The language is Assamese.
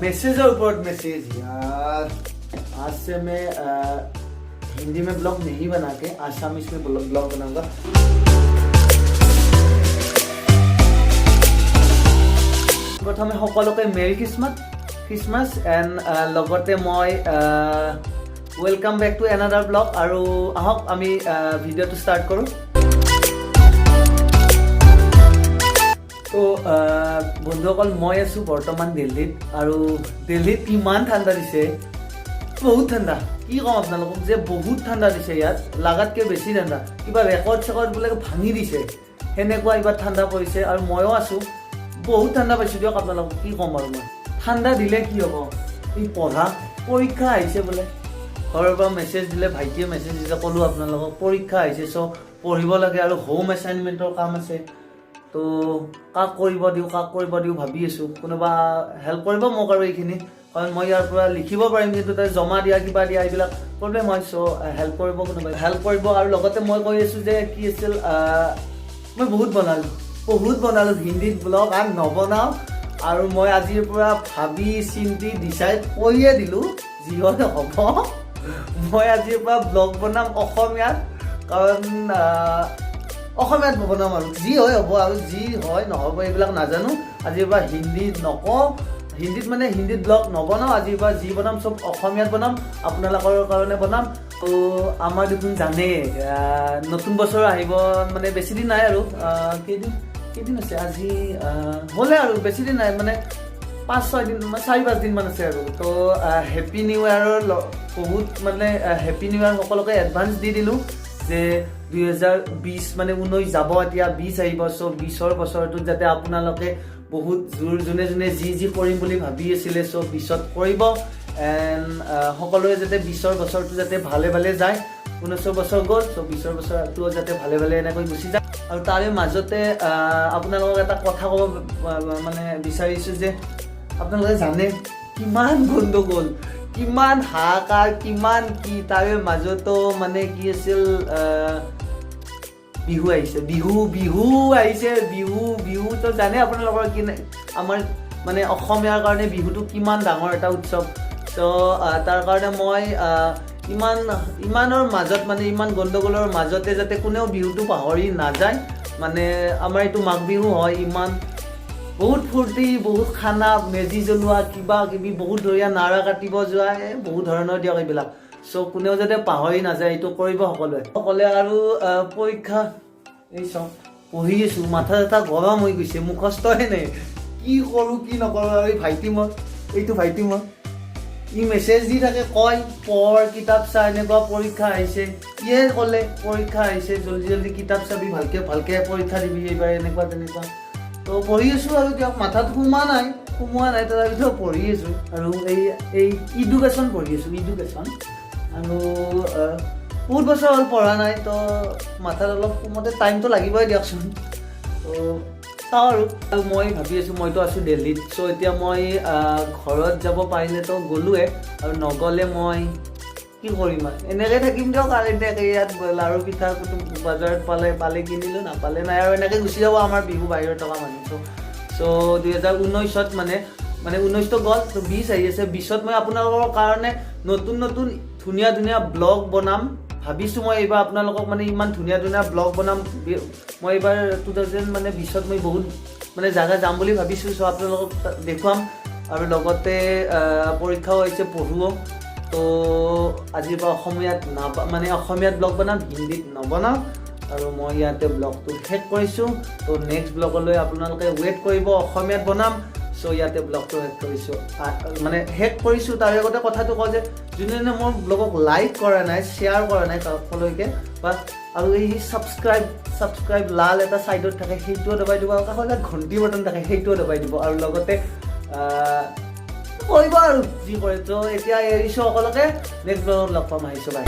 मैसेज और ऊपर मैसेज यार। आज से मैं हिंदी में ब्लॉग नहीं बना के आसामीज में ब्लॉग बनाऊंगा। प्रथमे সকলোকে মেৰি খ্ৰীষ্টমাছ এণ্ড লগতে মই welcome back to another blog. আৰু আহক আমি ভিডিঅ'টো ষ্টাৰ্ট কৰোঁ। তো বন্ধুসকল, মই আছোঁ বৰ্তমান দিল্লীত। আৰু দিল্লীত ইমান ঠাণ্ডা দিছে, বহুত ঠাণ্ডা। কি ক'ম আপোনালোকক যে বহুত ঠাণ্ডা দিছে। ইয়াত লাগাতকৈ বেছি ঠাণ্ডা, কিবা ৰেকৰ্ড বোলে ভাঙি দিছে, সেনেকুৱা এইবাৰ ঠাণ্ডা পৰিছে। আৰু ময়ো আছোঁ, বহুত ঠাণ্ডা পাইছোঁ দিয়ক আপোনালোকক। কি ক'ম আৰু মই, ঠাণ্ডা দিলে কি হ'ব, এই পৰীক্ষা আহিছে বোলে। ঘৰৰ পৰা মেছেজ দিলে, ভাইটিয়ে মেছেজ দিছে, ক'লোঁ আপোনালোকক পৰীক্ষা আহিছে, চ' পঢ়িব লাগে আৰু হোম এছাইনমেণ্টৰ কাম আছে। তো কাক কৰিব দিওঁ ভাবি আছোঁ। কোনোবা হেল্প কৰিব মোক আৰু এইখিনি, কাৰণ মই ইয়াৰ পৰা লিখিব পাৰিম, কিন্তু তাই জমা দিয়া কিবা দিয়া এইবিলাক প্ৰব্লেম হয়। চ' হেল্প কৰিব, কোনোবাই হেল্প কৰিব। আৰু লগতে মই কৈ আছোঁ যে কি আছিল, মই বহুত বনালোঁ হিন্দীত ব্লগ, আৰু নবনাওঁ। আৰু মই আজিৰ পৰা ভাবি চিন্তি ডিচাইড কৰিয়ে দিলোঁ, যি হয় হ'ব। মই আজিৰ পৰা ব্লগ বনাম অসমীয়াত, কাৰণ অসমীয়াত বনাম আৰু যি হয় হ'ব, আৰু যি হয় নহ'ব এইবিলাক নাজানো। আজিৰ পৰা হিন্দীত নকওঁ, হিন্দীত ব্লগ নবনাওঁ। আজিৰ পৰা যি বনাম চব অসমীয়াত বনাম, আপোনালোকৰ কাৰণে বনাম। তো আমাৰ দেখোন জানেই নতুন বছৰ আহিব, মানে বেছি দিন নাই আৰু। কেইদিন আছে আজি, হ'লে আৰু বেছি দিন নাই, মানে 5-6 দিন, 4-5 দিনমান আছে আৰু। তো হেপী নিউ ইয়েৰৰ বহুত, মানে হেপী নিউ ইয়েৰ সকলোকে এডভান্স দি দিলোঁ যে 2020 মানে 19 যাব, এতিয়া 20 আহিব। চ' 20ৰ বছৰটোত যাতে আপোনালোকে বহুত যোনে যি কৰিম বুলি ভাবি আছিলে, চ' 20ত কৰিব। এণ্ড সকলোৱে যাতে 20ৰ বছৰটো যাতে ভালে যায়। 19 বছৰ গ'ল, চ' 20ৰ বছৰটো যাতে ভালে এনেকৈ গুচি যায়। আৰু তাৰে মাজতে আপোনালোকক এটা কথা ক'ব মানে বিচাৰিছোঁ যে আপোনালোকে জানে কিমান গণ্ডগোল, কিমান হাহাকাৰ, কিমান কি। তাৰে মাজতো মানে কি আছিল, বিহু আহিছে, বিহুতো জানে আপোনালোকৰ। কি আমাৰ মানে অসমীয়াৰ কাৰণে বিহুটো কিমান ডাঙৰ এটা উৎসৱ। ত' তাৰ কাৰণে মই ইমানৰ মাজত, মানে ইমান গণ্ডগোলৰ মাজতে যাতে কোনেও বিহুটো পাহৰি নাযায়। মানে আমাৰ এইটো মাঘ বিহু হয়, ইমান বহুত ফূৰ্তি, বহুত খানা, মেজি জ্বলোৱা, কিবা কিবি, বহুত ধুনীয়া নাৰা কাটিব যোৱা, বহুত ধৰণৰ দিয়ক এইবিলাক। চ' কোনেও যাতে পাহৰি নাযায়, এইটো কৰিব সকলোৱে। আৰু পৰীক্ষা এই চব পঢ়ি আছোঁ, মাথা চাথা গৰম হৈ গৈছে, মুখস্থই নাই, কি কৰোঁ কি নকৰোঁ। আৰু এই ভাইটি মই ই মেছেজ দি থাকে, কয় পঢ়, কিতাপ চা, এনেকুৱা পৰীক্ষা আহিছে। ইয়ে ক'লে পৰীক্ষা আহিছে, জল্দি কিতাপ চাবি, ভালকে পৰীক্ষা দিবি এইবাৰ, এনেকুৱা তেনেকুৱা। তো পঢ়ি আছোঁ আৰু দিয়ক, মাথাত সোমোৱা নাই, তথাপিতো পঢ়ি আছোঁ। আৰু এই ইডুকেশ্যন পঢ়ি আছোঁ, আৰু বহুত বছৰ হ'ল পঢ়া নাই। তো মাথাত অলপ সোমোতে টাইমটো লাগিবই দিয়কচোন। তো চাওঁ আৰু মই ভাবি আছোঁ, মইতো আছোঁ দিল্লীত। চ' এতিয়া মই ঘৰত যাব পাৰিলেতো গ'লোৱে, আৰু নগ'লে মই কি কৰিম আৰু, এনেকৈ থাকিম দিয়ক। আৰু এনেকৈ ইয়াত লাৰু পিঠা বজাৰত পালে কিনিলোঁ, নাপালে নাই, আৰু এনেকৈ গুচি যাব আমাৰ বিহু বাহিৰত থকা মানুহ। চ' 2019ত মানে 19টো গ'ল, ত' 20 আহি আছে। 20ত মই আপোনালোকৰ কাৰণে নতুন ধুনীয়া ব্লগ বনাম ভাবিছোঁ। মই এইবাৰ আপোনালোকক মানে ইমান ধুনীয়া ব্লগ বনাম। মই এইবাৰ 2020ত মই বহুত মানে জাগা যাম বুলি ভাবিছোঁ। চ' আপোনালোকক দেখুৱাম। আৰু লগতে পৰীক্ষাও আহিছে, পঢ়োঁ। তো আজিৰ পৰা অসমীয়াত ব্লগ বনাম, হিন্দীত নবনাওঁ। আৰু মই ইয়াতে ব্লগটো শেষ কৰিছোঁ। তো নেক্সট ব্লগলৈ আপোনালোকে ৱেইট কৰিব, অসমীয়াত বনাম। চ' ইয়াতে ব্লগটো শেষ কৰিছোঁ। তাৰ আগতে কথাটো কওঁ যে যোনে মোৰ ব্লগক লাইক কৰা নাই, শ্বেয়াৰ কৰা নাই কাষলৈকে, বা আৰু এই ছাবস্ক্ৰাইব লাল এটা ছাইডত থাকে, সেইটোও দবাই দিব। আৰু কাষত এটা ঘণ্টি বটন থাকে, সেইটোও দবাই দিব। আৰু লগতে কৰিব আৰু যি কৰে। তো এতিয়া এৰিছোঁ সকলোকে, নেক্সট ব্লগত লগ পাম, আহিছোঁ, বাই।